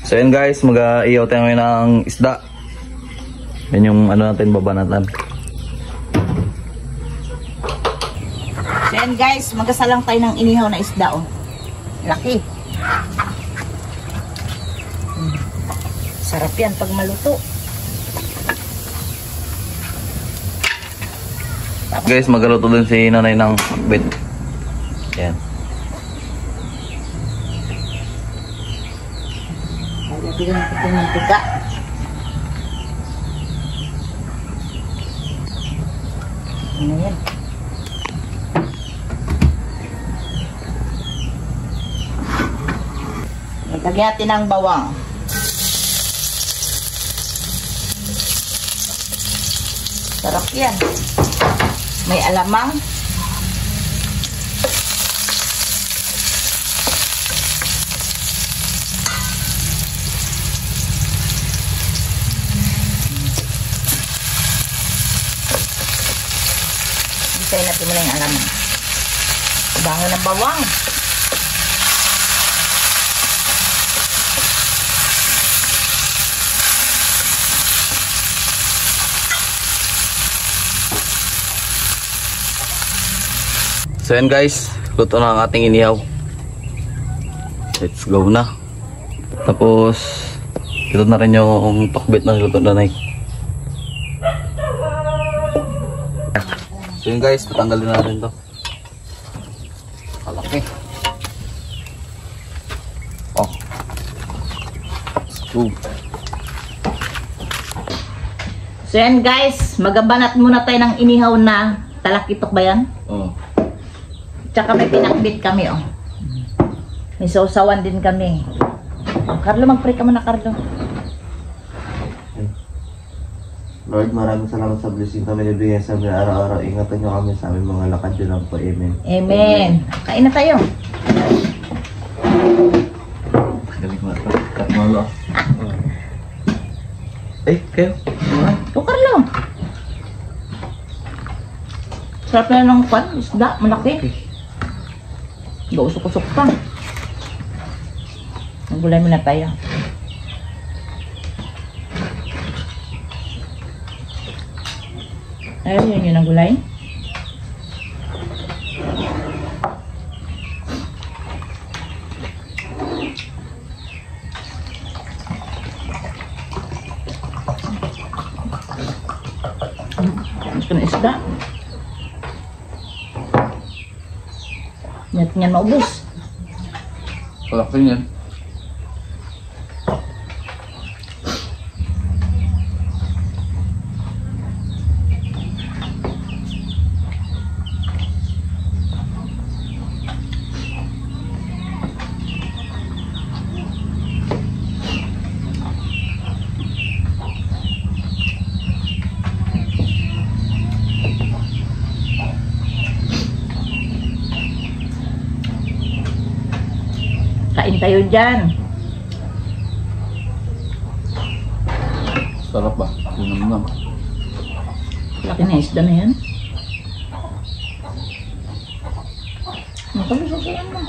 So yun guys, mag-iyaw tayo ngayon ng isda. Yan yung ano natin, baba natin. So yan guys, magasalang tayo ng inihaw na isda oh. Laki. Sarap yan pag maluto. Guys, magaluto din si nanay ng pakbit. Yan. Bigyan natin ng tiga. Ano yan? Lagyan natin ng bawang. Sarap yan. May alamang. Isay natin muna yung alamang. Bango ng bawang. So yan guys, luto na ang ating inihaw. Let's go na. Tapos ito na rin yung pakbit na luto na nanay. So yun guys, tatanggalin na natin to. Malaki. Oh. So yan guys, magabanat muna tayo ng inihaw na talakitok ba yan? Oo. Tsaka may pinakbit kami oh. May sausawan din kami. Carlo, mag-pray ka muna Carlo. Lord, maraming salamat sa blessing kami nabigyan sa amin araw-araw. Ingatan niyo kami sa aming mga lakad yun lang po. Amen. Amen. Kain na tayo. Galing mo ito. Katmalo. Ay, kayo. Ito Carlo. Sarap na ng pan, isda, malaki. Gausok-usok pa. Magulay muna tayo. Ayun, yun ang gulay. Gusto na isda. Yan maubos. Palaki yan. Kain tayo dyan. Sarap ba? Yun. Laki na isda na yan. Nakalusok-yan mo.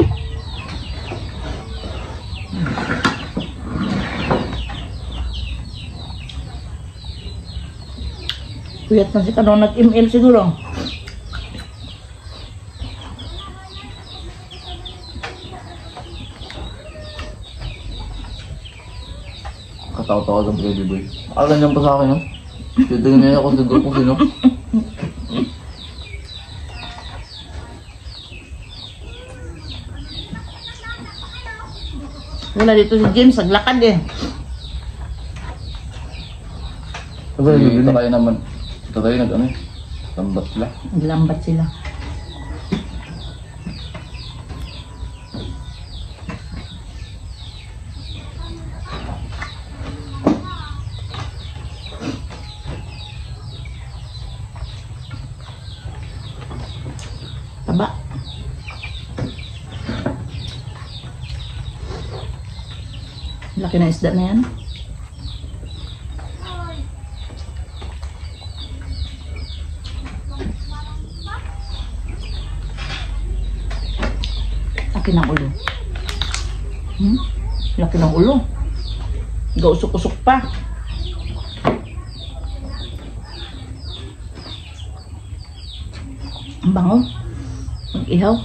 Kuyat na si Kanong nag-email siguro. Katawa-tawa sa baby boy. Alam niyan pa sa akin, no? Titignan niya ako sa grupo sino. Wala dito si James, naglakad eh. Ito tayo naman. Ito tayo nag-ano eh. Lambat sila. Naglambat sila. Taba. Laki na isda na yan. Laki ng ulo. Laki ng ulo. Gausok-usok pa. Ang bango. Mag-ihaw.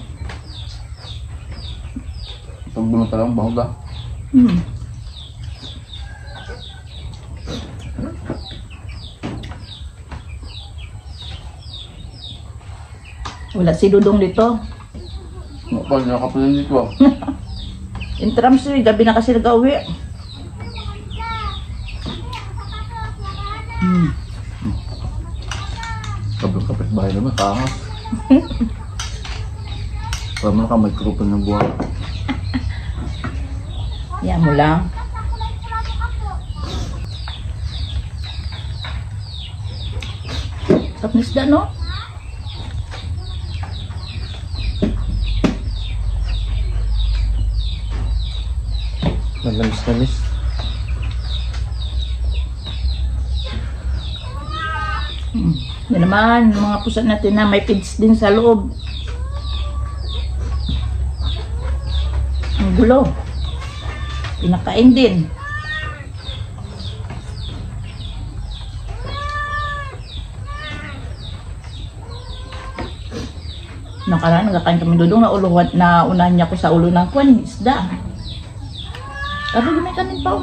Pag bumunta lang, bango ba? Wala si Dudong dito. Pag nakapalin dito ah. Intram si, gabi na kasi nag-uwi. Sobrang kapitbahay naman, takas. Parang mo ka may krupon ng buwan. Yan mo lang. Sarap na isda, no? Manamis-namis. Yan naman, yung mga pusa natin na may feeds din sa loob. Ang gulo. Pinakain din. Nakaraan, nagkakain kami Dudong na uluhan, na unahan niya ko sa ulo ng kwan, isda. Pero may kanin pa.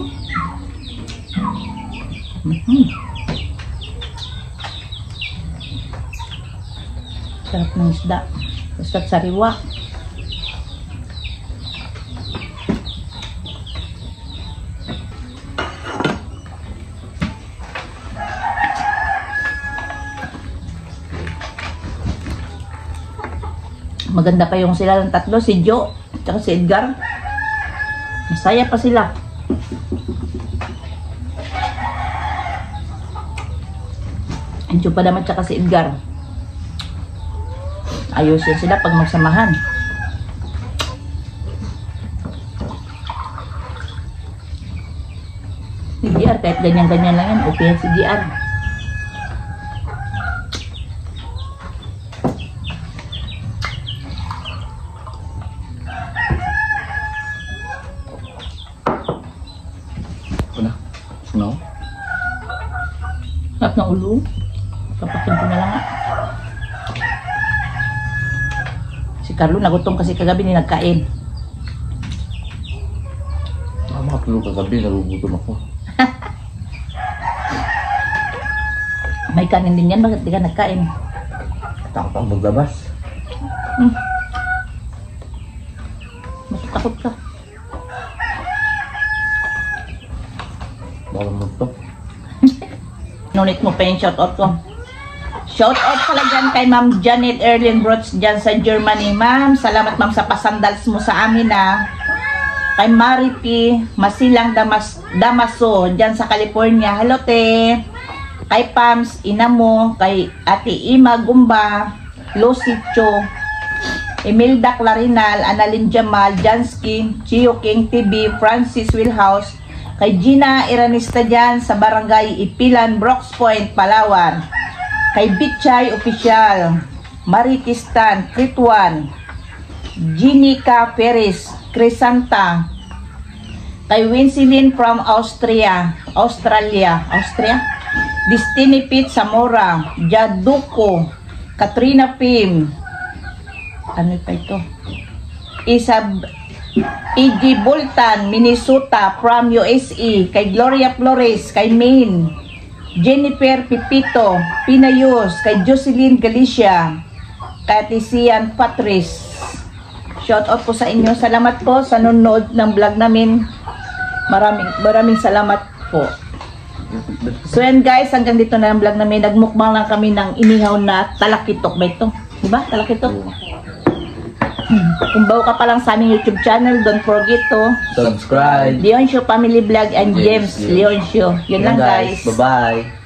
Sarap ng isda. Basta't sariwa. Maganda pa yung sila ng tatlo, si Joe at si Edgar. Masaya pa sila. Ang Joe pa naman at si Edgar. Ayos yan sila pag magsamahan. Si GR, kahit ganyan-ganyan lang yan, okay yan si GR. No? Sarap ng ulo. Kapakin ko na lang nga. Si Carlo nagutom kasi kagabi ni nagkain. Makatulog kagabi, nagugutom ako. May kanin din yan, bakit di ka nagkain? Takot ang maglabas. Matatakot ka. Baka mo to. Nunit mo pa yung shoutout ko. Shoutout pala dyan kay Ma'am Janet Erlenbrotz dyan sa Germany. Ma'am, salamat ma'am sa pasandals mo sa amin na. Kay Marity Masilang Damaso dyan sa California. Hello te. Kay Pams Inamo. Kay Ate Ima Gumba. Lucy Cho. Imelda Clarinal. Annalyn Jamal. Jansky. Chio King TV. Francis Wilhouse. Kay Gina Iranista dyan sa Barangay Ipilan, Brooks Point, Palawan. Kay Bichay Official, Maritistan, Kritwan, Ginica Perez, Crisanta. Kay Winsilin from Australia. Destiny Pete Zamora, Jaduko, Katrina Pim. Ano pa ito? E.G. Boltan, Minnesota, from USA. Kay Gloria Flores, kay Maine. Jennifer Pipito, Pinayos. Kay Jocelyn Galicia. Kay Tisian Patrice. Shoutout po sa inyo. Salamat po sa nanonood ng vlog namin. Maraming salamat po. So yan guys, hanggang dito na ang vlog namin. Nagmukbang lang kami ng inihaw na talakitok ba ito? Diba? Talakitok. Kung bago ka pa lang sa aming YouTube channel, don't forget to Subscribe. Leon Show Family Vlog and James Leon Show. Yun lang guys. Bye-bye.